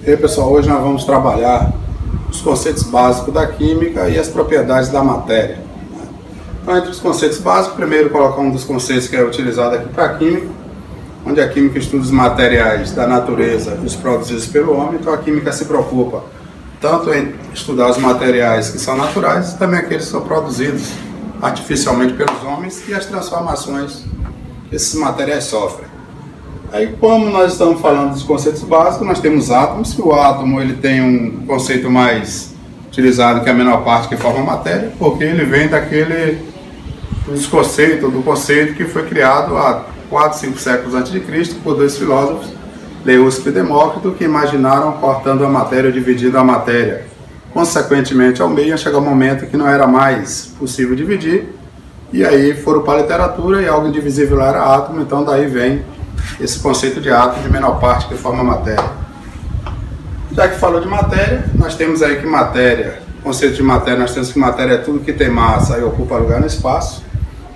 E aí, pessoal, hoje nós vamos trabalhar os conceitos básicos da química e as propriedades da matéria. Então, entre os conceitos básicos, primeiro colocar um dos conceitos que é utilizado aqui para a química, onde a química estuda os materiais da natureza e os produzidos pelo homem. Então a química se preocupa tanto em estudar os materiais que são naturais, e também aqueles que são produzidos artificialmente pelos homens e as transformações que esses materiais sofrem. Aí, como nós estamos falando dos conceitos básicos, nós temos átomos, que o átomo ele tem um conceito mais utilizado, que é a menor parte que forma a matéria, porque ele vem do conceito que foi criado há 4, 5 séculos antes de Cristo por dois filósofos, Leucipo e Demócrito, que imaginaram cortando a matéria, dividindo a matéria consequentemente ao meio, chega um momento que não era mais possível dividir, e aí foram para a literatura e algo indivisível lá era átomo, então daí vem esse conceito de átomo de menor parte que forma a matéria. Já que falou de matéria, nós temos aí que matéria, conceito de matéria, nós temos que matéria é tudo que tem massa e ocupa lugar no espaço.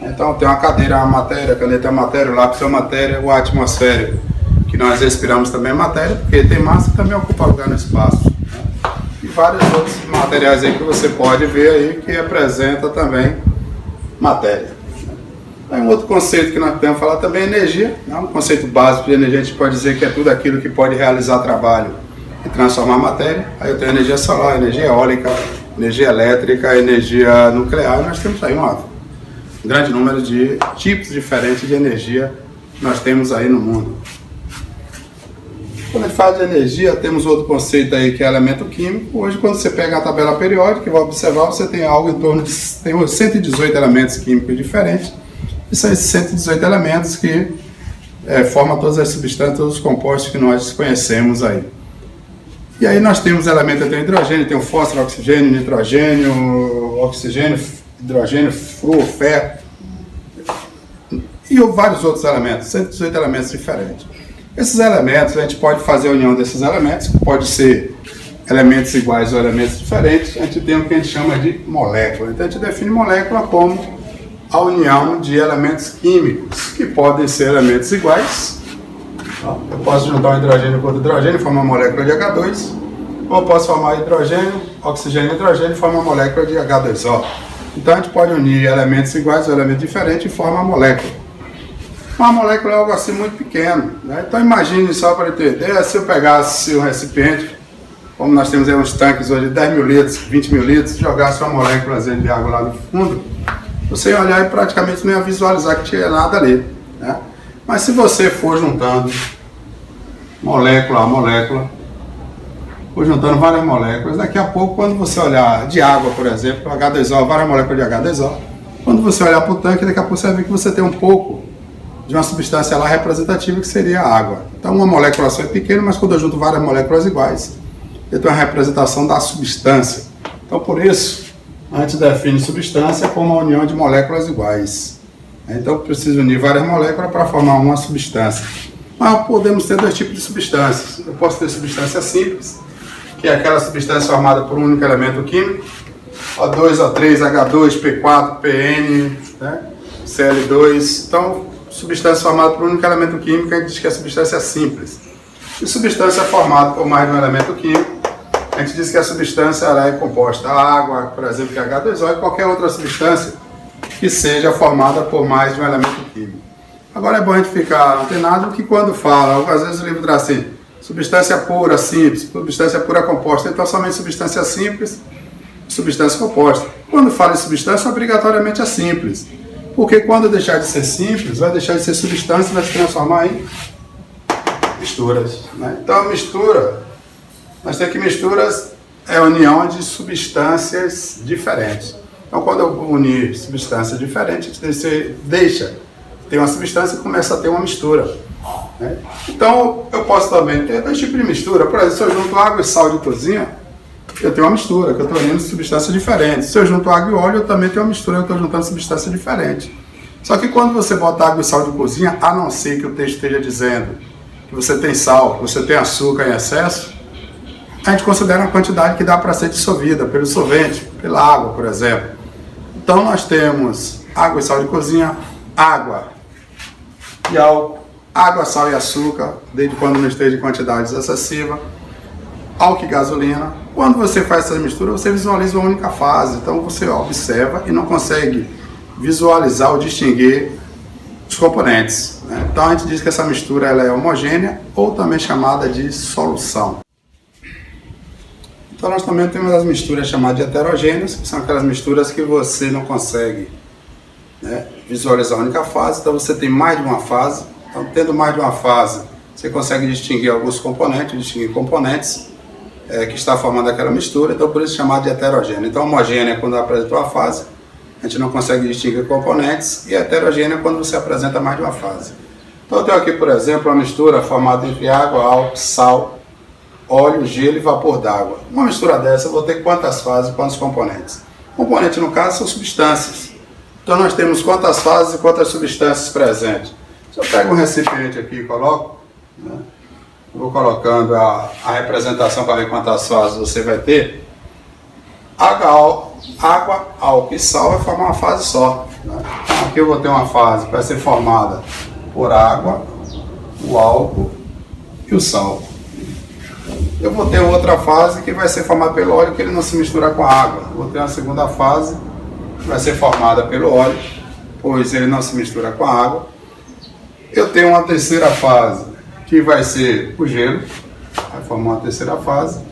Então tem uma cadeira é uma matéria, a caneta é uma matéria, o lápis é uma matéria, o ar atmosférico que nós respiramos também é matéria, porque tem massa e também ocupa lugar no espaço. E vários outros materiais aí que você pode ver aí que representa também matéria. Aí um outro conceito que nós podemos falar também é energia. Um conceito básico de energia, a gente pode dizer que é tudo aquilo que pode realizar trabalho e transformar matéria. Aí eu tenho energia solar, energia eólica, energia elétrica, energia nuclear. Nós temos aí um grande número de tipos diferentes de energia que nós temos aí no mundo. Quando a gente fala de energia, temos outro conceito aí que é elemento químico. Hoje, quando você pega a tabela periódica e vai observar, você tem algo em torno de 118 elementos químicos diferentes. E são esses 118 elementos que formam todas as substâncias, todos os compostos que nós conhecemos aí. E aí nós temos elementos, tem o hidrogênio, tem o fósforo, oxigênio, nitrogênio, hidrogênio, flúor, ferro e vários outros elementos, 118 elementos diferentes. Esses elementos, a gente pode fazer a união desses elementos, que pode ser elementos iguais ou elementos diferentes. A gente tem o que a gente chama de molécula. Então a gente define molécula como a união de elementos químicos, que podem ser elementos iguais. Eu posso juntar um hidrogênio com outro hidrogênio e formar uma molécula de H2, ou eu posso formar hidrogênio, oxigênio e hidrogênio e formar uma molécula de H2O. Então a gente pode unir elementos iguais ou elementos diferentes e formar uma molécula. Uma molécula é algo assim muito pequeno, né? Então imagine só para ter ideia, se eu pegasse um recipiente, como nós temos aí uns tanques hoje de 10 mil litros, 20 mil litros, jogasse uma molécula de água lá no fundo, você ia olhar e praticamente não ia visualizar que tinha nada ali, né? Mas se você for juntando molécula a molécula, for juntando várias moléculas, daqui a pouco, quando você olhar de água, por exemplo, H2O, várias moléculas de H2O, quando você olhar para o tanque, daqui a pouco você vai ver que você tem um pouco de uma substância lá representativa, que seria a água. Então uma molécula só é pequena, mas quando eu junto várias moléculas iguais, eu tenho a representação da substância. Então por isso, a gente define substância como a união de moléculas iguais. Então eu preciso unir várias moléculas para formar uma substância. Mas podemos ter dois tipos de substâncias. Eu posso ter substância simples, que é aquela substância formada por um único elemento químico, O2, O3, H2, P4, PN, né? Cl2. Então, substância formada por um único elemento químico, a gente diz que é substância simples. E substância formada por mais de um elemento químico, a gente diz que a substância ela é composta a água, por exemplo, que é H2O, e qualquer outra substância que seja formada por mais de um elemento químico. Agora é bom a gente ficar antenado que quando fala, às vezes o livro traz assim, substância pura, simples, substância pura composta, então somente substância simples, substância composta. Quando fala em substância, obrigatoriamente é simples. Porque quando deixar de ser simples, vai deixar de ser substância e vai se transformar em misturas, né? Então a mistura, nós temos que misturas é a união de substâncias diferentes. Então quando eu unir substâncias diferentes, a gente deixa ter uma substância e começa a ter uma mistura, né? Então eu posso também ter dois tipos de mistura. Por exemplo, se eu junto água e sal de cozinha, eu tenho uma mistura, que eu estou unindo substâncias diferentes. Se eu junto água e óleo, eu também tenho uma mistura, eu estou juntando substâncias diferentes. Só que quando você bota água e sal de cozinha, a não ser que o texto esteja dizendo que você tem sal, que você tem açúcar em excesso, a gente considera uma quantidade que dá para ser dissolvida pelo solvente, pela água, por exemplo. Então nós temos água e sal de cozinha, água e álcool, água, sal e açúcar, desde quando não esteja em quantidades excessivas, álcool e gasolina. Quando você faz essa mistura, você visualiza uma única fase. Então você observa e não consegue visualizar ou distinguir os componentes, né? Então a gente diz que essa mistura ela é homogênea ou também chamada de solução. Então nós também temos as misturas chamadas de heterogêneas, que são aquelas misturas que você não consegue, né, visualizar a única fase. Então você tem mais de uma fase. Então tendo mais de uma fase, você consegue distinguir alguns componentes, distinguir componentes que está formando aquela mistura. Então por isso é chamado de heterogênea. Então homogênea é quando apresenta uma fase, a gente não consegue distinguir componentes, e heterogênea é quando você apresenta mais de uma fase. Então eu tenho aqui, por exemplo, uma mistura formada entre água, álcool, sal, óleo, gelo e vapor d'água. Uma mistura dessa eu vou ter quantas fases e quantos componentes? Componente, no caso, são substâncias. Então nós temos quantas fases e quantas substâncias presentes. Se eu pego um recipiente aqui e coloco, né, vou colocando a representação para ver quantas fases você vai ter. Água, álcool e sal vai formar uma fase só, né? Então aqui eu vou ter uma fase que vai ser formada por água, o álcool e o sal. Eu vou ter outra fase que vai ser formada pelo óleo, que ele não se mistura com a água. Eu vou ter uma segunda fase que vai ser formada pelo óleo, pois ele não se mistura com a água. Eu tenho uma terceira fase que vai ser o gelo, vai formar uma terceira fase.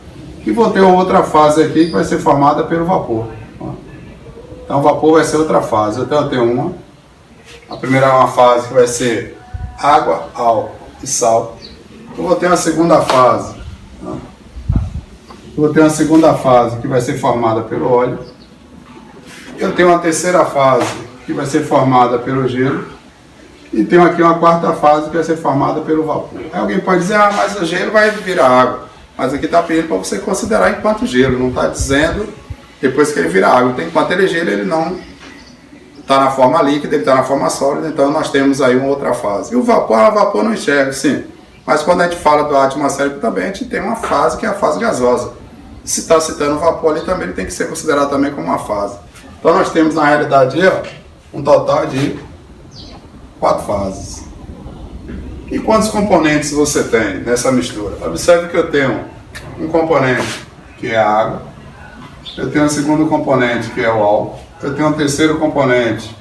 E vou ter outra fase aqui que vai ser formada pelo vapor. Então o vapor vai ser outra fase. Então eu tenho uma. A primeira é uma fase que vai ser água, álcool e sal. Eu vou ter uma segunda fase. Eu vou ter uma segunda fase que vai ser formada pelo óleo. Eu tenho uma terceira fase que vai ser formada pelo gelo. E tenho aqui uma quarta fase que vai ser formada pelo vapor. Aí alguém pode dizer, mas o gelo vai virar água. Mas aqui está pedindo para você considerar enquanto gelo, não está dizendo depois que ele vira água. Então, enquanto ele é gelo, ele não está na forma líquida, ele está na forma sólida, então nós temos aí uma outra fase. E o vapor não enxerga, sim. Mas quando a gente fala do ar atmosférico também, a gente tem uma fase que é a fase gasosa. Se está citando o vapor ali também, ele tem que ser considerado também como uma fase. Então nós temos na realidade um total de 4 fases. E quantos componentes você tem nessa mistura? Observe que eu tenho um componente que é a água, eu tenho um segundo componente que é o álcool, eu tenho um terceiro componente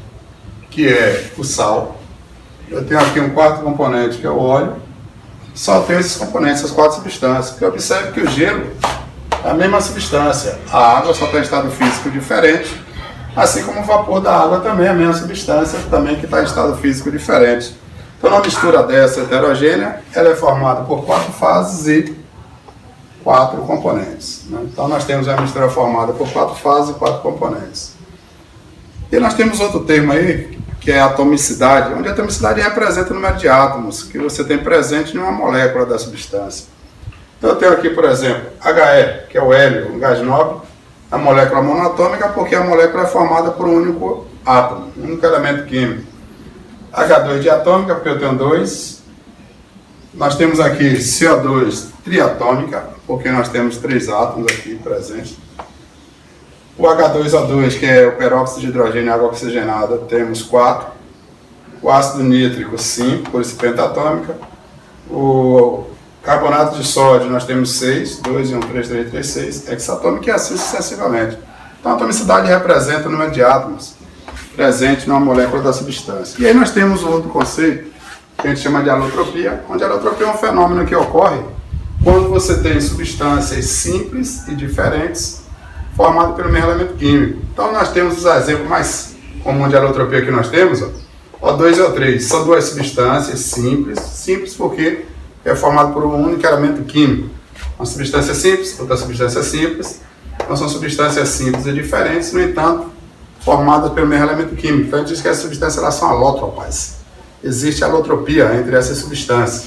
que é o sal, eu tenho aqui um quarto componente que é o óleo. Só tenho esses componentes, essas 4 substâncias. Porque observe que o gelo é a mesma substância, a água só está em estado físico diferente, assim como o vapor da água também é a mesma substância, também que está em estado físico diferente. Então, uma mistura dessa heterogênea, ela é formada por 4 fases e 4 componentes, né? Então, nós temos uma mistura formada por 4 fases e 4 componentes. E nós temos outro termo aí, que é a atomicidade, onde a atomicidade representa o número de átomos que você tem presente em uma molécula da substância. Então, eu tenho aqui, por exemplo, He, que é o hélio, um gás nobre, a molécula monatômica, porque a molécula é formada por um único átomo, um único elemento químico. H2 diatômica, porque eu tenho 2. Nós temos aqui CO2 triatômica, porque nós temos 3 átomos aqui presentes. O H2O2, que é o peróxido de hidrogênio e água oxigenada, temos 4. O ácido nítrico, 5, por isso pentatômica. O carbonato de sódio, nós temos 6, 2 e 1, 3, 3, 3, 6, hexatômico e assim sucessivamente. Então a atomicidade representa o número de átomos presente numa molécula da substância. E aí nós temos um outro conceito que a gente chama de alotropia, onde a alotropia é um fenômeno que ocorre quando você tem substâncias simples e diferentes formadas pelo mesmo elemento químico. Então nós temos os exemplos mais comuns de alotropia que nós temos, O2 e O3, são 2 substâncias simples porque é formado por um único elemento químico. Uma substância simples, outra substância simples, então são substâncias simples e diferentes, no entanto, formadas pelo mesmo elemento químico. Então a gente diz que as substâncias elas são alótropas. Existe alotropia entre essas substâncias.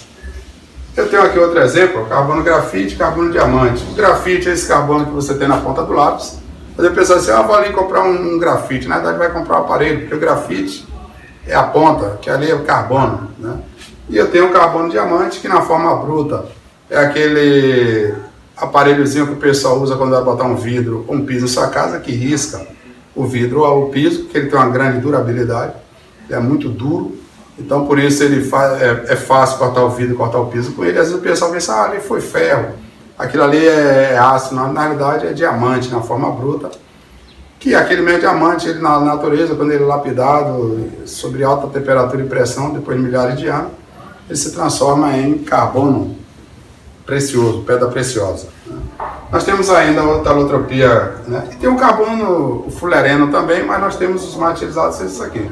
Eu tenho aqui outro exemplo, carbono grafite e carbono diamante. O grafite é esse carbono que você tem na ponta do lápis. Mas a pessoa diz assim, vou ali comprar um grafite. Na verdade vai comprar um aparelho, porque o grafite é a ponta, que ali é o carbono, né? E eu tenho o carbono diamante, que na forma bruta é aquele aparelhozinho que o pessoal usa quando vai botar um vidro ou um piso em sua casa, que risca o vidro ou o piso, porque ele tem uma grande durabilidade, ele é muito duro, então por isso ele é fácil cortar o vidro, cortar o piso com ele. Às vezes o pessoal pensa, ali foi ferro, aquilo ali é ácido, na realidade é diamante na forma bruta, que aquele meio diamante, ele na natureza, quando ele é lapidado sobre alta temperatura e pressão, depois de milhares de anos, ele se transforma em carbono precioso, pedra preciosa. Né? Nós temos ainda a alotropia, né? E tem o carbono, o fulereno também, mas nós temos os mais utilizados, esses aqui.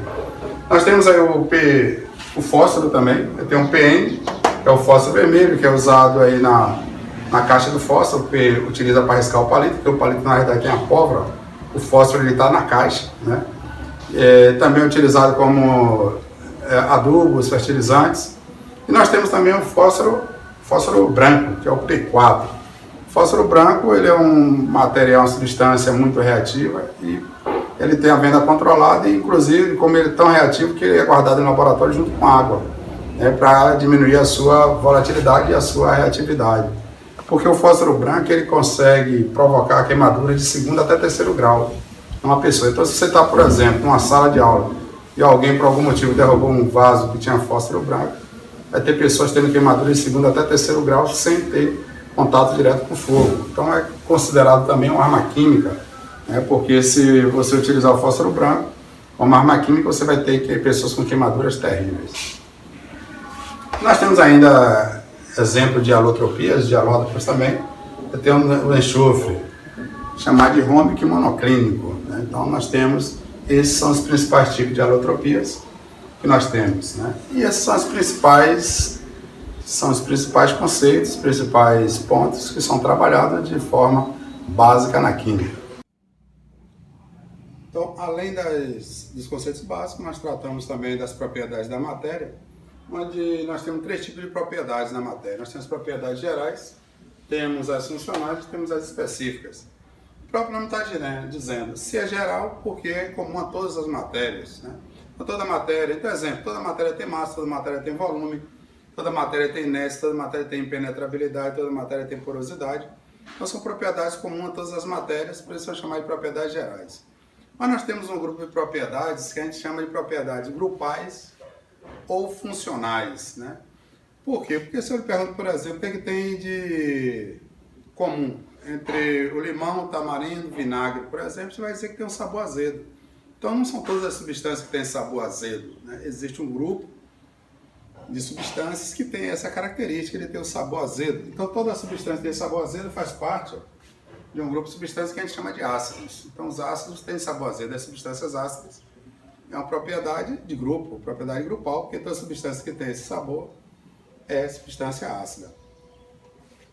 Nós temos aí o fósforo também, tem um PN, que é o fósforo vermelho, que é usado aí na caixa do fósforo, que utiliza para riscar o palito, porque o palito na verdade tem a pólvora, o fósforo ele está na caixa, né? Também é utilizado como adubos, fertilizantes. E nós temos também o fósforo branco, que é o P4. O fósforo branco ele é um material, uma substância muito reativa e ele tem a venda controlada, e inclusive como ele é tão reativo que ele é guardado em laboratório junto com água, né, para diminuir a sua volatilidade e a sua reatividade. Porque o fósforo branco ele consegue provocar queimadura de 2º até 3º grau numa pessoa. Então, se você está, por exemplo, numa sala de aula e alguém por algum motivo derrubou um vaso que tinha fósforo branco, vai ter pessoas tendo queimadura de 2º até 3º grau sem ter contato direto com o fogo. Então, é considerado também uma arma química, né? Porque se você utilizar o fósforo branco como arma química, você vai ter pessoas com queimaduras terríveis. Nós temos ainda exemplo de alotropias, de alótropos também. Tem o enxofre, chamado de rômbico monoclínico, né? Então nós temos, esses são os principais tipos de alotropias que nós temos, né? E esses são os principais conceitos, os principais pontos que são trabalhados de forma básica na química. Então, além dos conceitos básicos, nós tratamos também das propriedades da matéria, onde nós temos 3 tipos de propriedades na matéria. Nós temos propriedades gerais, temos as funcionais e temos as específicas. O próprio nome está dizendo, se é geral, porque é comum a todas as matérias, né? Então, toda matéria, então, exemplo, toda matéria tem massa, toda matéria tem volume, toda matéria tem inércia, toda matéria tem impenetrabilidade, toda matéria tem porosidade. Então, são propriedades comuns a todas as matérias, por isso são chamadas de propriedades gerais. Mas nós temos um grupo de propriedades que a gente chama de propriedades grupais ou funcionais, né? Por quê? Porque se eu lhe pergunto, por exemplo, o que tem de comum entre o limão, o tamarindo, o vinagre, por exemplo, você vai dizer que tem um sabor azedo. Então não são todas as substâncias que têm sabor azedo, né? Existe um grupo de substâncias que tem essa característica de ter o sabor azedo. Então toda substância que tem sabor azedo faz parte de um grupo de substâncias que a gente chama de ácidos. Então os ácidos têm sabor azedo, as substâncias ácidas é uma propriedade de grupo, propriedade grupal, porque toda substância que tem esse sabor é substância ácida.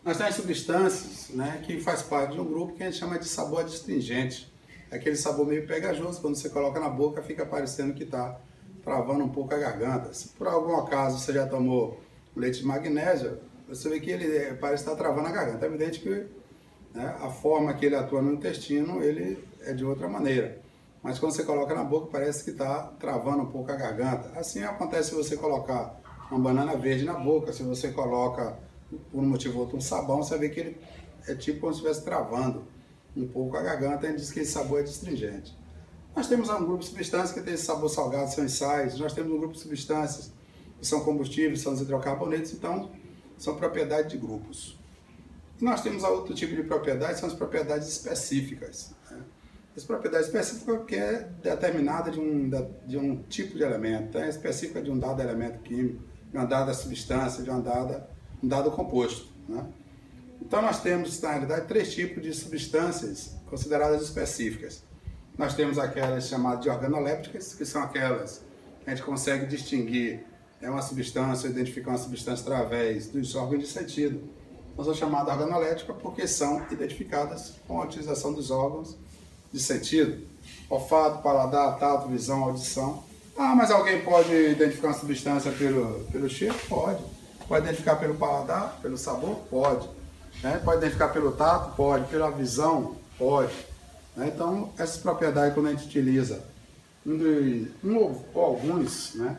Nós temos substâncias, né, que faz parte de um grupo que a gente chama de sabor adstringente. É aquele sabor meio pegajoso, quando você coloca na boca fica parecendo que está travando um pouco a garganta. Se por algum acaso você já tomou leite de magnésio, você vê que ele parece estar travando a garganta. É evidente que, né, a forma que ele atua no intestino, ele é de outra maneira. Mas quando você coloca na boca, parece que está travando um pouco a garganta. Assim acontece se você colocar uma banana verde na boca, se você coloca, por um motivo ou outro, um sabão, você vê que ele é tipo como se estivesse travando um pouco a garganta, a gente diz que esse sabor é astringente. Nós temos um grupo de substâncias que tem esse sabor salgado, são os sais. Nós temos um grupo de substâncias que são combustíveis, são os hidrocarbonetos, então são propriedades de grupos. E nós temos outro tipo de propriedades, são as propriedades específicas, né? As propriedades específicas porque é determinada de um tipo de elemento, é específica de um dado elemento químico, de uma dada substância, de um dado composto, né? Então nós temos, na realidade, 3 tipos de substâncias consideradas específicas. Nós temos aquelas chamadas de organolépticas, que são aquelas que a gente consegue distinguir uma substância, identificar uma substância através dos órgãos de sentido. Então são chamadas organolépticas porque são identificadas com a utilização dos órgãos de sentido. Olfato, paladar, tato, visão, audição. Ah, mas alguém pode identificar uma substância pelo cheiro? Pode. Pode identificar pelo paladar, pelo sabor? Pode. Né? Pode identificar pelo tato? Pode. Pela visão? Pode. Né? Então, essas propriedades, quando a gente utiliza ou alguns, né,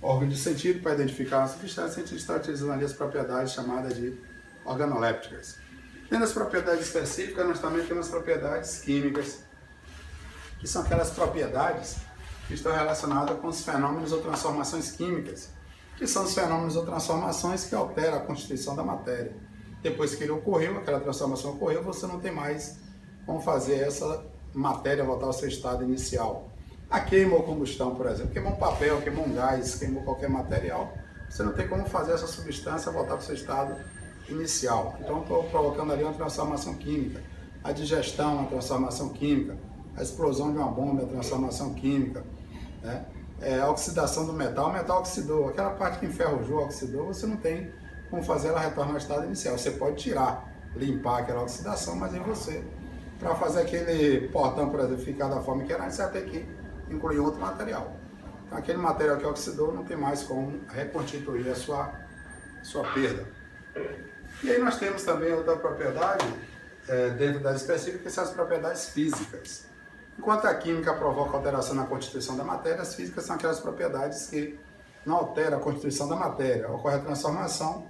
órgãos de sentido para identificar uma substância, a gente está utilizando ali as propriedades chamadas de organolépticas. Dentro das propriedades específicas, nós também temos as propriedades químicas, que são aquelas propriedades que estão relacionadas com os fenômenos ou transformações químicas, que são os fenômenos ou transformações que alteram a constituição da matéria. depois que ele ocorreu, aquela transformação ocorreu, você não tem mais como fazer essa matéria voltar ao seu estado inicial. A queima ou combustão, por exemplo, queimou um papel, queimou um gás, queimou qualquer material, você não tem como fazer essa substância voltar para o seu estado inicial. Então, estou provocando ali uma transformação química. A digestão é uma transformação química. A explosão de uma bomba é uma transformação química. Né? A oxidação do metal, o metal oxidou. Aquela parte que enferrujou, oxidou, você não tem como fazer ela retornar ao estado inicial. Você pode tirar, limpar aquela oxidação, mas em você, para fazer aquele portão, por exemplo, ficar da forma que era, você vai ter que incluir outro material. Então, aquele material que oxidou não tem mais como reconstituir a sua perda. E aí nós temos também outra propriedade, dentro das específicas, que são as propriedades físicas. Enquanto a química provoca alteração na constituição da matéria, as físicas são aquelas propriedades que não alteram a constituição da matéria. Ocorre a transformação,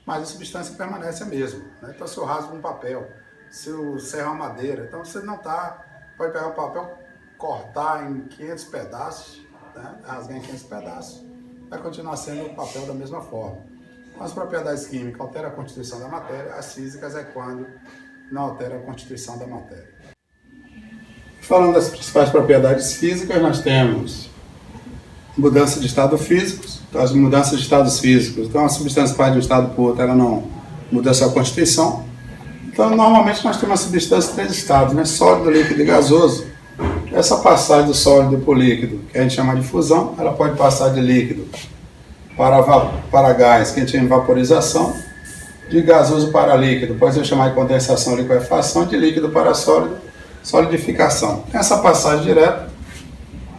mas a substância permanece a mesma. Né? Então, se eu rasgo um papel, se eu serro uma madeira, então você não pode pegar um papel, cortar em 500 pedaços, né? Rasgar em 500 pedaços, vai continuar sendo o papel da mesma forma. Então, as propriedades químicas alteram a constituição da matéria, as físicas é quando não altera a constituição da matéria. Falando das principais propriedades físicas, nós temos mudança de estado físico. Então, as mudanças de estados físicos, então a substância parte de um estado para o outro, ela não muda a sua constituição. Então, normalmente nós temos uma substância em 3 estados, né? Sólido, líquido e gasoso. Essa passagem do sólido para o líquido, que a gente chama de fusão, ela pode passar de líquido para gás, que a gente chama de vaporização, de gasoso para líquido, pode ser chamado de condensação, liquefação, de líquido para sólido, solidificação. Essa passagem direta,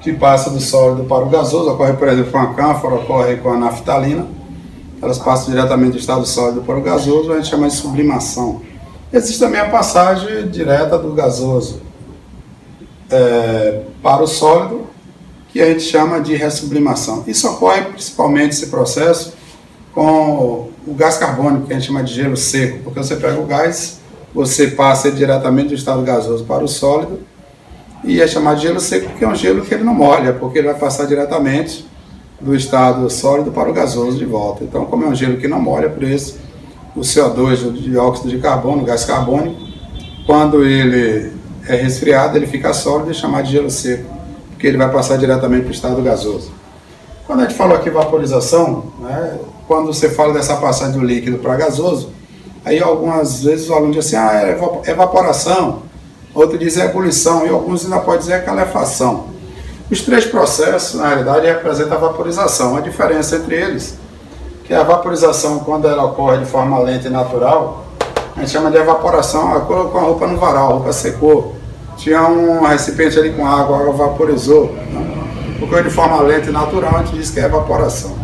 que passa do sólido para o gasoso, ocorre, por exemplo, com a cânfora, ocorre com a naftalina, elas passam diretamente do estado sólido para o gasoso, a gente chama de sublimação. Existe também a passagem direta do gasoso para o sólido, que a gente chama de ressublimação. Isso ocorre principalmente, esse processo, com o gás carbônico, que a gente chama de gelo seco, porque você pega o gás, você passa ele diretamente do estado gasoso para o sólido, e é chamado de gelo seco porque é um gelo que ele não molha, porque ele vai passar diretamente do estado sólido para o gasoso de volta. Então, como é um gelo que não molha, por isso o CO2, o dióxido de carbono, o gás carbônico, quando ele é resfriado, ele fica sólido e é chamado de gelo seco, porque ele vai passar diretamente para o estado gasoso. Quando a gente falou aqui vaporização, né, quando você fala dessa passagem do líquido para gasoso, aí algumas vezes o aluno diz assim, é evaporação, outro diz ebulição, e alguns ainda podem dizer calefação. Os 3 processos, na realidade, representam a vaporização. A diferença entre eles, que a vaporização, quando ela ocorre de forma lenta e natural, a gente chama de evaporação. Colocou a roupa no varal, a roupa secou, tinha um recipiente ali com água, a água vaporizou. Né? Ocorre de forma lenta e natural, a gente diz que é evaporação.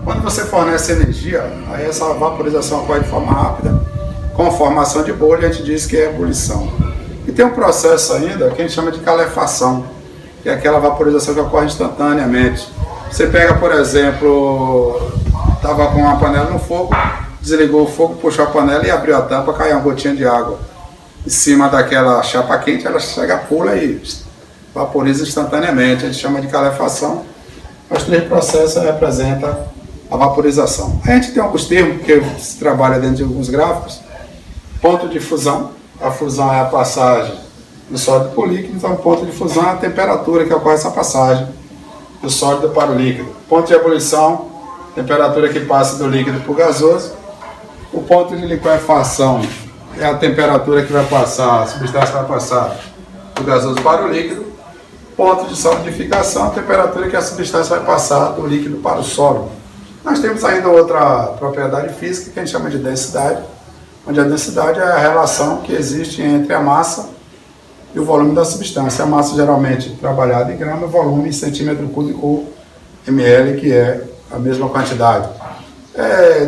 Quando você fornece energia, aí essa vaporização ocorre de forma rápida, com formação de bolha, a gente diz que é ebulição. E tem um processo ainda que a gente chama de calefação, que é aquela vaporização que ocorre instantaneamente. Você pega, por exemplo, estava com uma panela no fogo, desligou o fogo, puxou a panela e abriu a tampa, caiu uma gotinha de água em cima daquela chapa quente, ela chega, pula e vaporiza instantaneamente. A gente chama de calefação. Os 3 processos representam a vaporização. A gente tem alguns termos que se trabalha dentro de alguns gráficos. Ponto de fusão. A fusão é a passagem do sólido para o líquido, então o ponto de fusão é a temperatura que ocorre essa passagem do sólido para o líquido. Ponto de ebulição, temperatura que passa do líquido para o gasoso. O ponto de liquefação é a temperatura que vai passar, a substância vai passar do gasoso para o líquido. Ponto de solidificação, a temperatura que a substância vai passar do líquido para o sólido. Nós temos ainda outra propriedade física que a gente chama de densidade, onde a densidade é a relação que existe entre a massa e o volume da substância. A massa geralmente trabalhada em grama, o volume em centímetro cúbico ml, que é a mesma quantidade.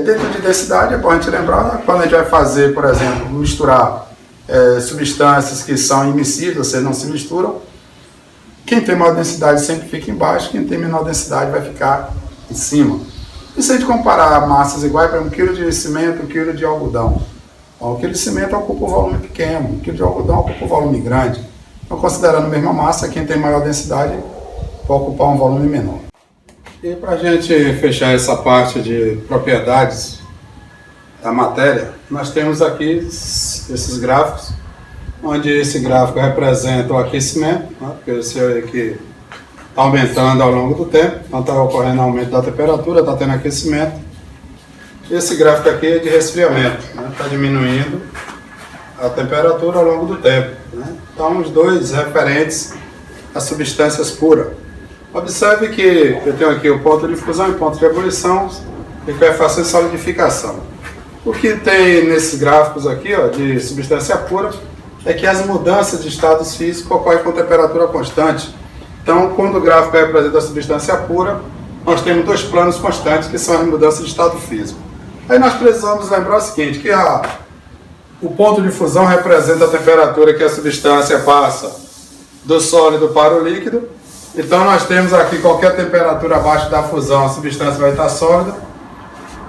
Dentro de densidade, é bom a gente lembrar, quando a gente vai fazer, por exemplo, misturar substâncias que são immiscíveis, ou seja, não se misturam, quem tem maior densidade sempre fica embaixo, quem tem menor densidade vai ficar em cima. E se a gente comparar massas iguais, por exemplo, 1 kg de cimento, 1 kg de algodão, o quilo de cimento ocupa um volume pequeno, o quilo de algodão ocupa um volume grande. Então, considerando a mesma massa, quem tem maior densidade vai ocupar um volume menor. E para a gente fechar essa parte de propriedades da matéria, nós temos aqui esses gráficos, onde esse gráfico representa o aquecimento, né? Porque você vê que está aumentando ao longo do tempo, então está ocorrendo aumento da temperatura, está tendo aquecimento. Esse gráfico aqui é de resfriamento, né? Está diminuindo a temperatura ao longo do tempo, né? Então, os dois referentes a substâncias puras. Observe que eu tenho aqui o ponto de fusão e ponto de ebulição, liquefação e solidificação. O que tem nesses gráficos aqui, ó, de substância pura, é que as mudanças de estados físicos ocorrem com temperatura constante. Então, quando o gráfico representa a substância pura, nós temos dois planos constantes, que são as mudanças de estado físico. Aí nós precisamos lembrar o seguinte, que o ponto de fusão representa a temperatura que a substância passa do sólido para o líquido. Então, nós temos aqui qualquer temperatura abaixo da fusão, a substância vai estar sólida.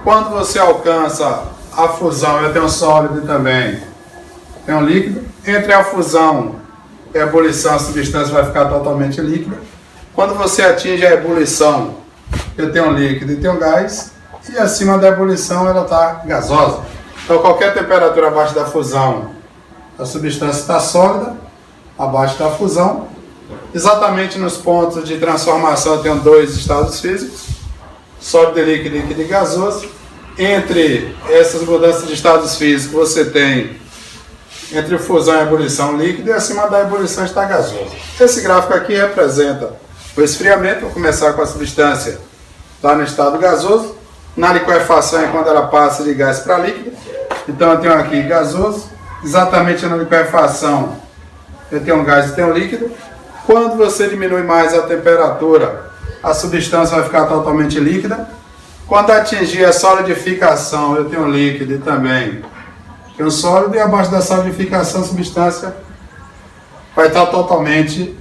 Quando você alcança a fusão, eu tenho um sólido e também tem um líquido. Entre a fusão e a ebulição, a substância vai ficar totalmente líquida. Quando você atinge a ebulição, eu tenho um líquido e tenho um gás. E acima da ebulição, ela está gasosa. Então, qualquer temperatura abaixo da fusão, a substância está sólida. Abaixo da fusão. Exatamente nos pontos de transformação, eu tenho dois estados físicos. Sólido e líquido, líquido e gasoso. Entre essas mudanças de estados físicos, você tem entre fusão e ebulição líquido, e acima da ebulição está gasoso. Esse gráfico aqui representa o esfriamento. Vou começar com a substância lá no estado gasoso. Na liquefação é quando ela passa de gás para líquido. Então eu tenho aqui gasoso. Exatamente na liquefação eu tenho um gás e tenho um líquido. Quando você diminui mais a temperatura, a substância vai ficar totalmente líquida. Quando atingir a solidificação, eu tenho um líquido e também tenho um sólido. E abaixo da solidificação, a substância vai estar totalmente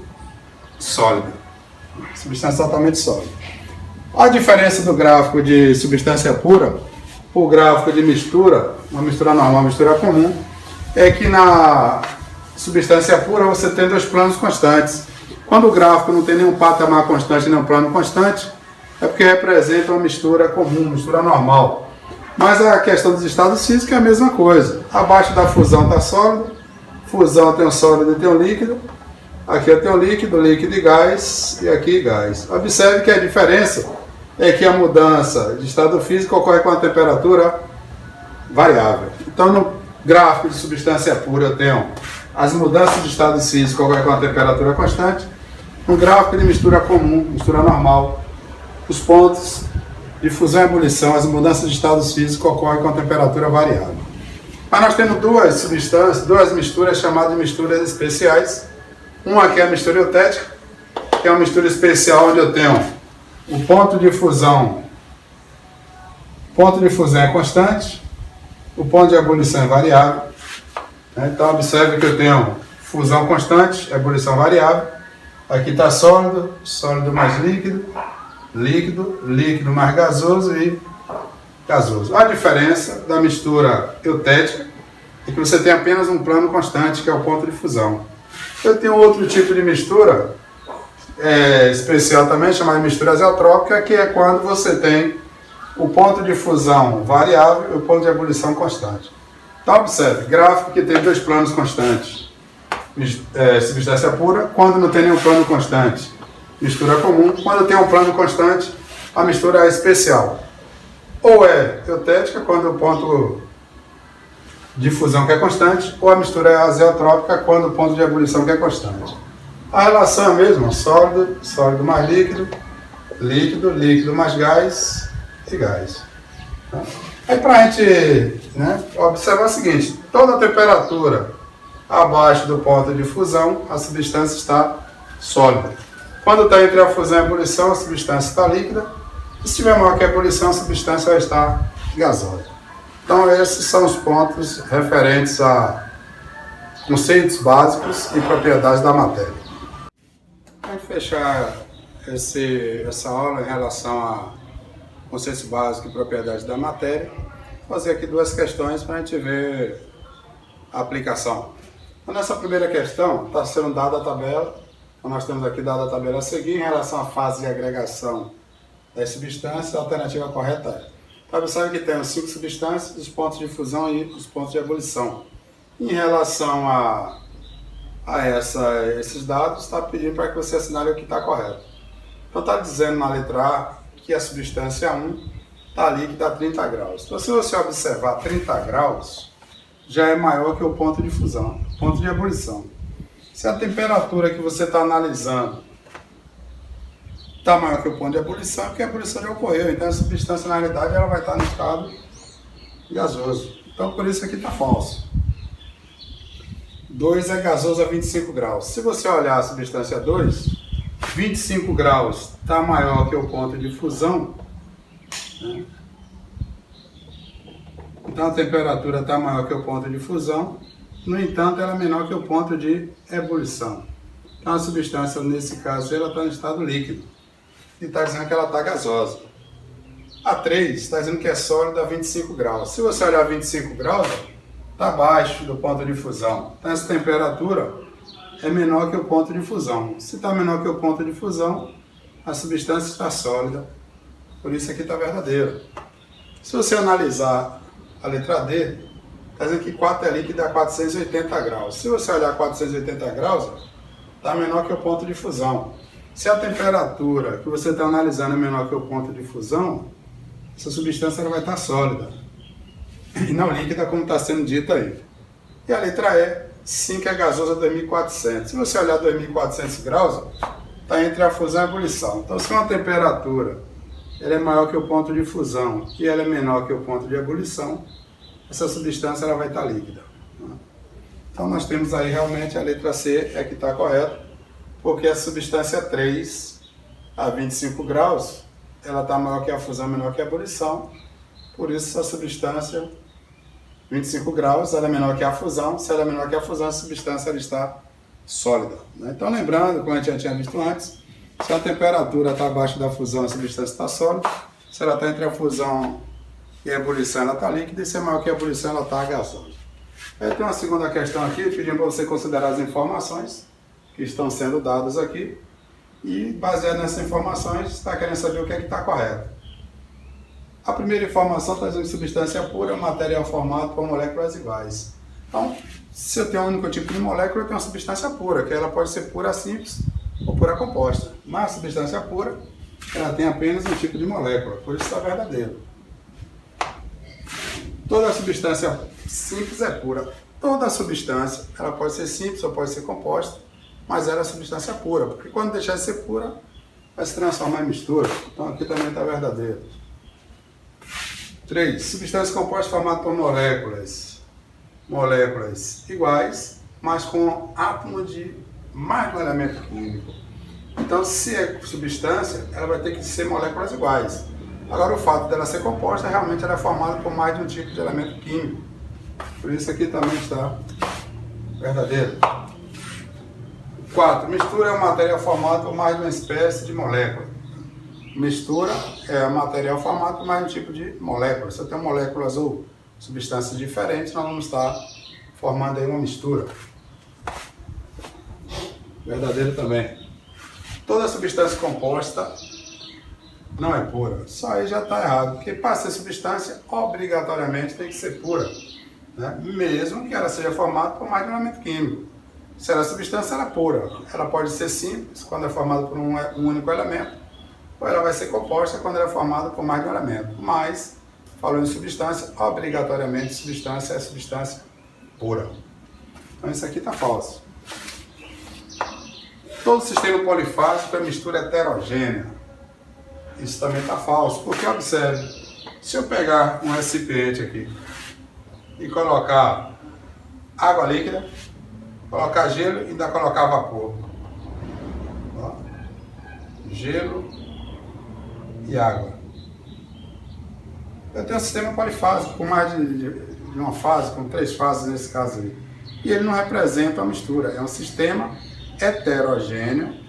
sólida. Substância totalmente sólida. A diferença do gráfico de substância pura para o gráfico de mistura, uma mistura normal, uma mistura comum, é que na substância pura você tem dois planos constantes. Quando o gráfico não tem nenhum patamar constante, nenhum plano constante, é porque representa uma mistura comum, mistura normal. Mas a questão dos estados físicos é a mesma coisa. Abaixo da fusão está sólido, fusão tem um sólido e tem um líquido. Aqui eu tenho líquido, líquido e gás, e aqui gás. Observe que a diferença é que a mudança de estado físico ocorre com a temperatura variável. Então, no gráfico de substância pura eu tenho as mudanças de estado físico ocorrem com a temperatura constante. No gráfico de mistura comum, mistura normal, os pontos de fusão e ebulição, as mudanças de estados físicos ocorrem com a temperatura variável. Mas nós temos duas substâncias, duas misturas chamadas de misturas especiais. Uma que é a mistura eutética, que é uma mistura especial onde eu tenho o ponto de fusão é constante, o ponto de ebulição é variável. Então observe que eu tenho fusão constante, ebulição variável. Aqui está sólido, sólido mais líquido, líquido, líquido mais gasoso e gasoso. A diferença da mistura eutética é que você tem apenas um plano constante, que é o ponto de fusão. Eu tenho outro tipo de mistura especial também, chamada de mistura azeotrópica, que é quando você tem o ponto de fusão variável e o ponto de ebulição constante. Então observe, gráfico que tem dois planos constantes, substância pura. Quando não tem nenhum plano constante, mistura comum. Quando tem um plano constante, a mistura é especial. Ou é eutética, quando o ponto de fusão que é constante, ou a mistura é azeotrópica, quando o ponto de ebulição que é constante. A relação é a mesma, sólido, sólido mais líquido, líquido, líquido mais gás e gás. Aí para a gente observar o seguinte, toda temperatura abaixo do ponto de fusão, a substância está sólida. Quando está entre a fusão e a ebulição, a substância está líquida. E se tiver maior que a ebulição, a substância vai estar gasosa. Então esses são os pontos referentes a conceitos básicos e propriedades da matéria. Para fechar essa aula em relação a conceitos básicos e propriedades da matéria, vou fazer aqui duas questões para a gente ver a aplicação. Então, nessa primeira questão está sendo dada a tabela, então nós temos aqui dada a tabela a seguir em relação à fase de agregação das substâncias, a alternativa correta é. Observe que tem as 5 substâncias, os pontos de fusão e os pontos de ebulição. Em relação a esses dados, está pedindo para que você assinale o que está correto. Então está dizendo na letra A que a substância 1 está líquida a 30 graus. Então se você observar 30 graus, já é maior que o ponto de fusão, ponto de ebulição. Se a temperatura que você está analisando está maior que o ponto de ebulição, é porque a ebulição já ocorreu. Então a substância, na realidade, ela vai estar no estado gasoso. Então por isso aqui está falso. 2 é gasoso a 25 graus. Se você olhar a substância 2, 25 graus está maior que o ponto de fusão, né? Então a temperatura está maior que o ponto de fusão, no entanto ela é menor que o ponto de ebulição. Então a substância, nesse caso, ela está no estado líquido e está dizendo que ela está gasosa. A 3 está dizendo que é sólida a 25 graus. Se você olhar 25 graus, está abaixo do ponto de fusão. Então essa temperatura é menor que o ponto de fusão. Se está menor que o ponto de fusão, a substância está sólida. Por isso aqui está verdadeiro. Se você analisar a letra D, está dizendo que 4 é líquida a 480 graus. Se você olhar 480 graus, está menor que o ponto de fusão. Se a temperatura que você está analisando é menor que o ponto de fusão, essa substância ela vai estar sólida e não líquida, como está sendo dito aí. E a letra E, 5 é gasosa a 2400. Se você olhar 2400 graus, está entre a fusão e a ebulição. Então, se uma temperatura ela é maior que o ponto de fusão e ela é menor que o ponto de ebulição, essa substância ela vai estar líquida. Então, nós temos aí realmente a letra C é que está correta, porque a substância 3 a 25 graus, ela está maior que a fusão, menor que a ebulição. Por isso, a substância 25 graus, ela é menor que a fusão. Se ela é menor que a fusão, a substância ela está sólida. Então, lembrando, como a gente já tinha visto antes, se a temperatura está abaixo da fusão, a substância está sólida. Se ela está entre a fusão e a ebulição, ela está líquida. E se é maior que a ebulição, ela está gasosa. Aí tem uma segunda questão aqui, pedindo para você considerar as informações que estão sendo dadas aqui. E, baseado nessas informações, está querendo saber o que é que está correto. A primeira informação está dizendo que substância pura é um material formado por moléculas iguais. Então, se eu tenho um único tipo de molécula, eu tenho uma substância pura, que ela pode ser pura simples ou pura composta. Mas a substância pura, ela tem apenas um tipo de molécula, por isso está verdadeiro. Toda substância simples é pura. Toda substância, ela pode ser simples ou pode ser composta, mas ela é substância pura, porque quando deixar de ser pura, vai se transformar em mistura. Então aqui também está verdadeiro. 3. Substância composta formada por moléculas iguais, mas com átomo de mais de um elemento químico. Então, se é substância, ela vai ter que ser moléculas iguais. Agora, o fato dela ser composta, realmente ela é formada por mais de um tipo de elemento químico. Por isso aqui também está verdadeiro. 4. Mistura é um material formado por mais de uma espécie de molécula. Mistura é um material formado por mais um tipo de molécula. Se eu tenho moléculas ou substâncias diferentes, nós vamos estar formando aí uma mistura. Verdadeiro também. Toda substância composta não é pura. Só aí já está errado, porque para ser substância, obrigatoriamente tem que ser pura, né? Mesmo que ela seja formada por mais de um elemento químico. Se ela é substância, ela é pura. Ela pode ser simples, quando é formada por um único elemento, ou ela vai ser composta quando ela é formada por mais de um elemento. Mas, falando em substância, obrigatoriamente substância é substância pura. Então isso aqui está falso. Todo sistema polifásico é mistura heterogênea. Isso também está falso, porque observe, se eu pegar um recipiente aqui e colocar água líquida, colocar gelo e ainda colocar vapor. Ó. Gelo e água. Eu tenho um sistema polifásico com mais de uma fase, com 3 fases nesse caso aí. E ele não representa uma mistura, é um sistema heterogêneo,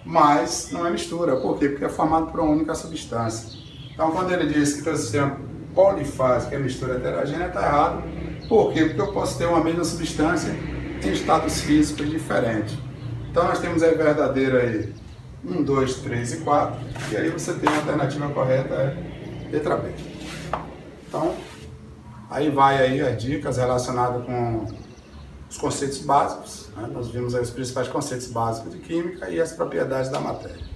mas não é mistura. Por quê? Porque é formado por uma única substância. Então, quando ele diz que tem um sistema polifásico é mistura heterogênea, está errado. Por quê? Porque eu posso ter uma mesma substância em estados físicos diferentes. Então, nós temos aí verdadeiro aí 1, 2, 3 e 4. E aí você tem a alternativa correta, é letra B. Então, aí vai aí as dicas relacionadas com os conceitos básicos, né? Nós vimos aí os principais conceitos básicos de química e as propriedades da matéria.